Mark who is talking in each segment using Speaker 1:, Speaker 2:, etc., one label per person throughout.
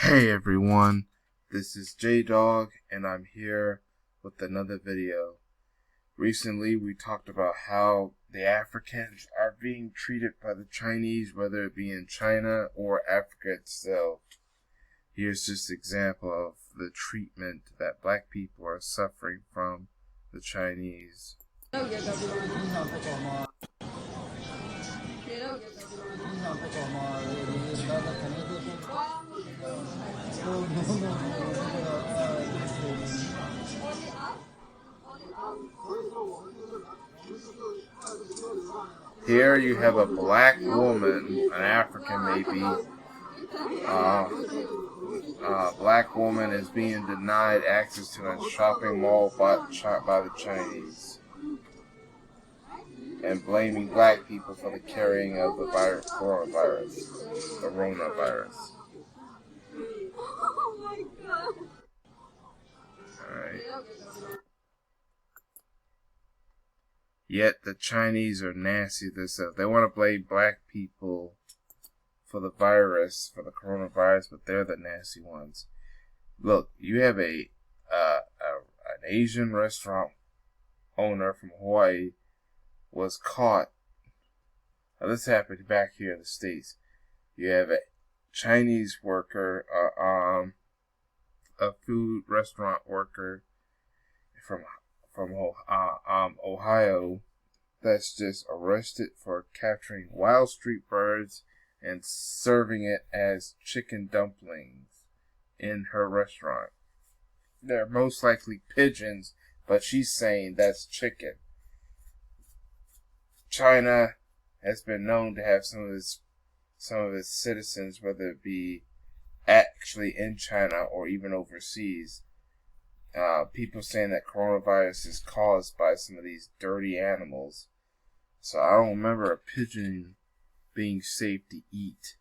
Speaker 1: Hey everyone, this is J-Dog and I'm here with another video. Recently we talked about how the Africans are being treated by the Chinese, whether it be in China or Africa itself. Here's just an example of the treatment that black people are suffering from the Chinese. Here you have a black woman, an African maybe. Black woman is being denied access to a shopping mall by the Chinese, and blaming black people for the carrying of the coronavirus. Alright. Yet the Chinese are nasty themselves. They want to blame black people for the virus, for the coronavirus, but they're the nasty ones. Look, you have an Asian restaurant owner from Hawaii was caught. Now, this happened back here in the States. You have a Chinese worker, a food restaurant worker from Ohio that's just arrested for capturing wild street birds and serving it as chicken dumplings in her restaurant. They're most likely pigeons, but she's saying that's chicken. China has been known to have some of its citizens, whether it be actually in China or even overseas, people saying that coronavirus is caused by some of these dirty animals. So I don't remember a pigeon being safe to eat.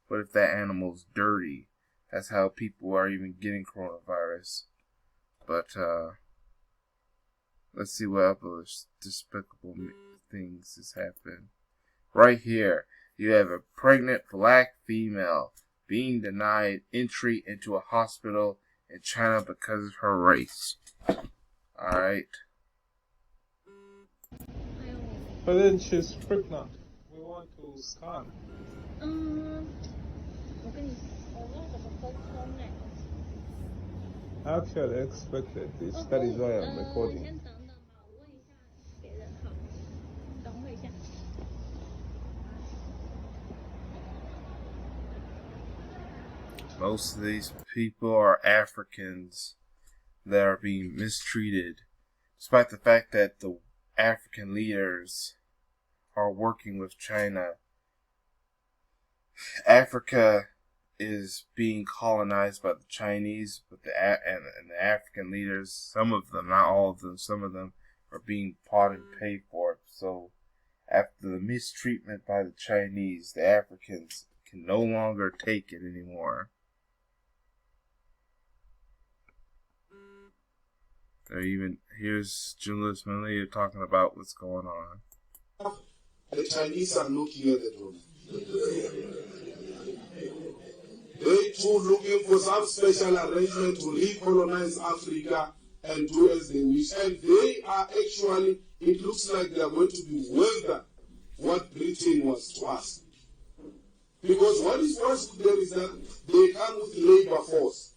Speaker 1: But if that animal's dirty, that's how people are even getting coronavirus. But let's see what other despicable things has happened. Right here, you have a pregnant black female being denied entry into a hospital in China because of her race. Alright.
Speaker 2: But then she's pregnant. We want to scan. I actually expected this. That is why I'm recording.
Speaker 1: Most of these people are Africans that are being mistreated, despite the fact that the African leaders are working with China. Africa is being colonized by the Chinese, but the African leaders, some of them, not all of them, some of them are being bought and paid for. So after the mistreatment by the Chinese, the Africans can no longer take it anymore. Here's journalist Malia talking about what's going on.
Speaker 3: The Chinese are looking at the drone. They too looking for some special arrangement to recolonize Africa and do as they wish. And they are actually, it looks like they are going to be worse than what Britain was to us. Because what is worse to them is that they come with labor force.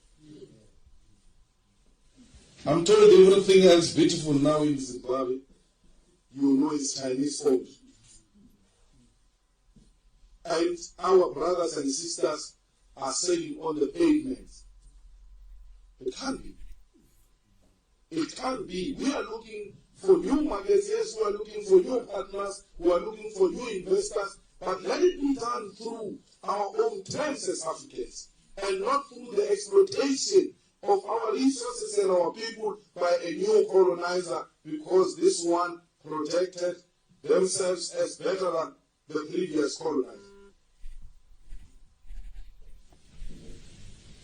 Speaker 3: I'm told everything else beautiful now in Zimbabwe, you know it's Chinese owned. And our brothers and sisters are selling on the pavements. It can't be. It can't be. We are looking for new markets. Yes, we are looking for new partners. We are looking for new investors. But let it be done through our own terms as Africans, and not through the exploitation of our resources and our people by a new colonizer, because this one protected themselves as better than the previous colonizer.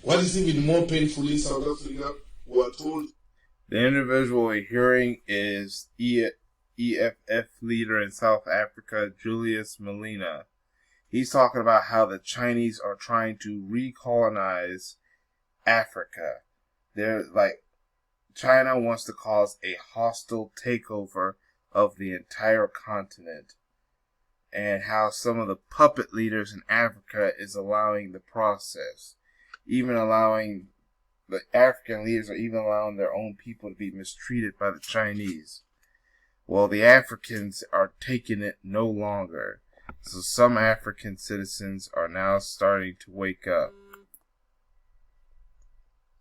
Speaker 3: What is even more painful in South Africa, we are told.
Speaker 1: The individual we're hearing is EFF leader in South Africa, Julius Malema. He's talking about how the Chinese are trying to recolonize Africa. They're like, China wants to cause a hostile takeover of the entire continent, and how some of the puppet leaders in Africa is allowing the process, even allowing the African leaders are even allowing their own people to be mistreated by the Chinese. Well, the Africans are taking it no longer. So some African citizens are now starting to wake up.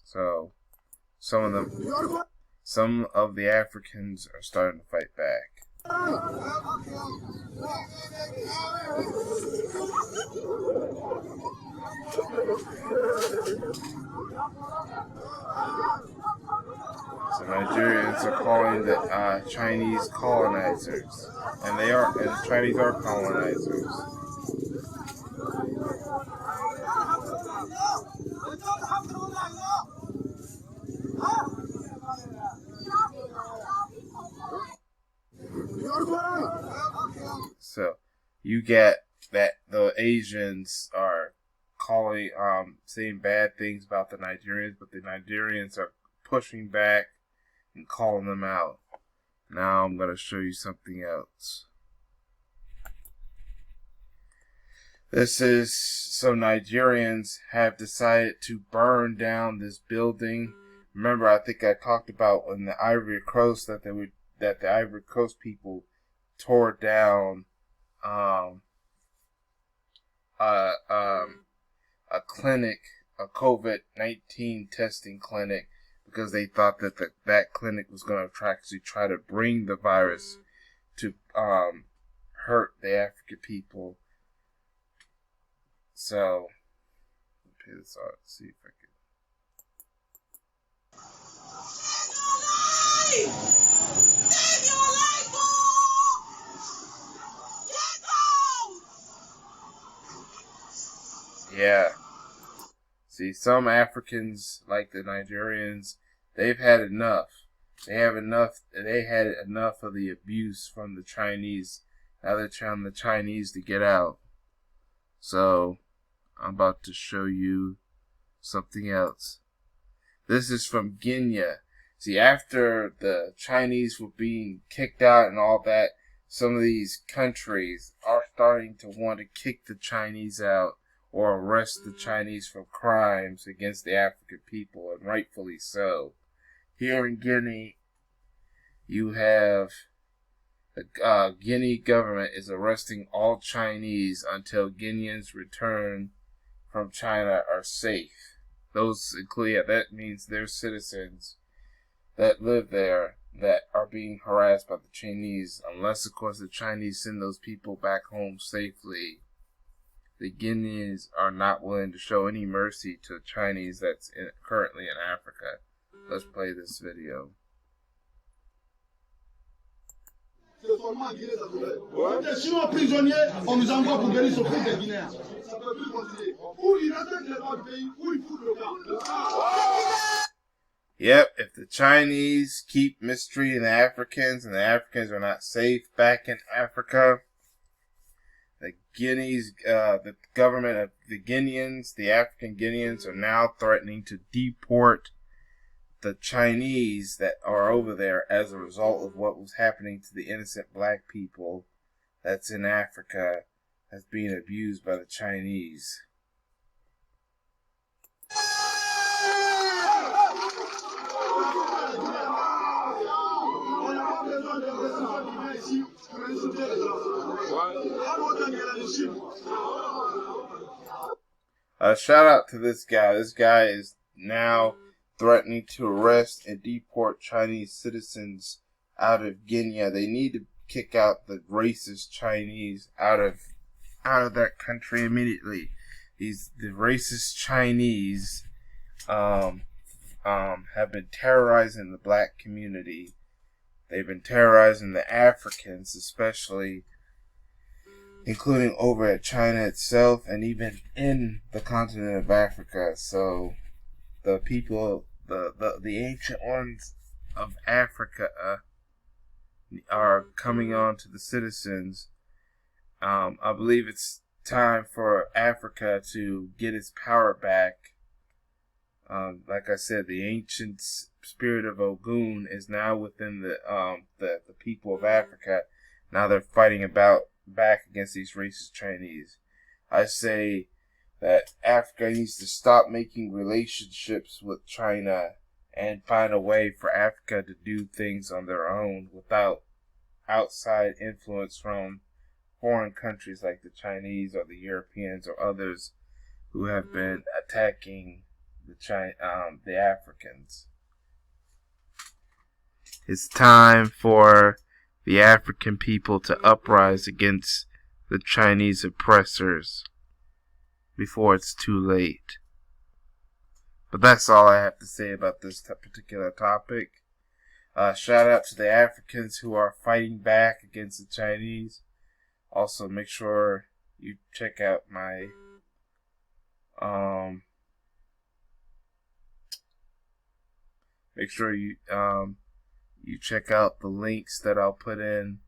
Speaker 1: So some of the Africans are starting to fight back. So Nigerians are calling the Chinese colonizers, and the Chinese are colonizers. So you get that the Asians are calling, saying bad things about the Nigerians, but the Nigerians are pushing back and calling them out. Now I'm going to show you something else. This is some Nigerians have decided to burn down this building. Remember, I think I talked about in the Ivory Coast that the Ivory Coast people tore down a clinic, a COVID-19 testing clinic, because they thought that that clinic was going to actually try to bring the virus to hurt the African people. So, let me play this out. See if I can.
Speaker 4: Save your life, boy!
Speaker 1: Yeah. See, some Africans, like the Nigerians, they've had enough. They had enough of the abuse from the Chinese. Now they're telling the Chinese to get out. So, I'm about to show you something else. This is from Guinea. See, after the Chinese were being kicked out and all that, some of these countries are starting to want to kick the Chinese out or arrest the Chinese for crimes against the African people, and rightfully so. Here in Guinea, you have the Guinea government is arresting all Chinese until Guineans return from China are safe. Those include, that means their citizens that live there that are being harassed by the Chinese, unless of course the Chinese send those people back home safely. The Guineans are not willing to show any mercy to the Chinese that's currently in Africa. Let's play this video.
Speaker 3: Des Chinois prisonniers, on nous envoie pour venir s'occuper des Guinéens. Ça peut plus continuer. Ou il attaque les droits du pays, ou il fout le camp.
Speaker 1: Yep, if the Chinese keep mistreating the Africans and the Africans are not safe back in Africa, the government of the Guineans, the African Guineans, are now threatening to deport the Chinese that are over there as a result of what was happening to the innocent black people that's in Africa that's being abused by the Chinese. Shout out to this guy. This guy is now threatening to arrest and deport Chinese citizens out of Guinea. They need to kick out the racist Chinese out of that country immediately. The racist Chinese have been terrorizing the black community. They've been terrorizing the Africans, especially, including over at China itself and even in the continent of Africa. So the people, the ancient ones of Africa are coming on to the citizens. I believe it's time for Africa to get its power back. Like I said, the ancient spirit of Ogun is now within the people of Africa. Now they're fighting back against these racist Chinese. I say that Africa needs to stop making relationships with China and find a way for Africa to do things on their own without outside influence from foreign countries like the Chinese or the Europeans or others who have been attacking the Africans. It's time for the African people to uprise against the Chinese oppressors before it's too late. But that's all I have to say about this particular topic. Shout out to the Africans who are fighting back against the Chinese. Also, make sure you check out my make sure you check out the links that I'll put in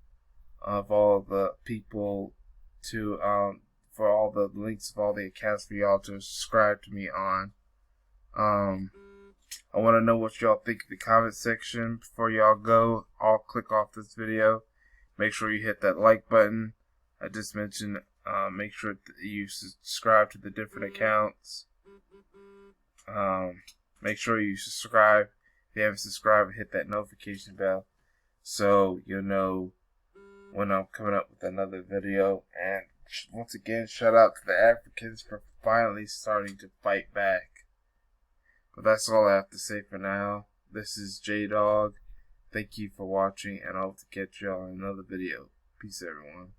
Speaker 1: of all the people to for all the links of all the accounts for y'all to subscribe to me on. I want to know what y'all think in the comment section before y'all go. I'll click off this video. Make sure you hit that like button. I just mentioned make sure that you subscribe to the different accounts. Make sure you subscribe. If you haven't subscribed, hit that notification bell so you'll know when I'm coming up with another video. And once again, shout out to the Africans for finally starting to fight back. But that's all I have to say for now. This is J-Dog. Thank you for watching, and I hope to catch y'all in another video. Peace, everyone.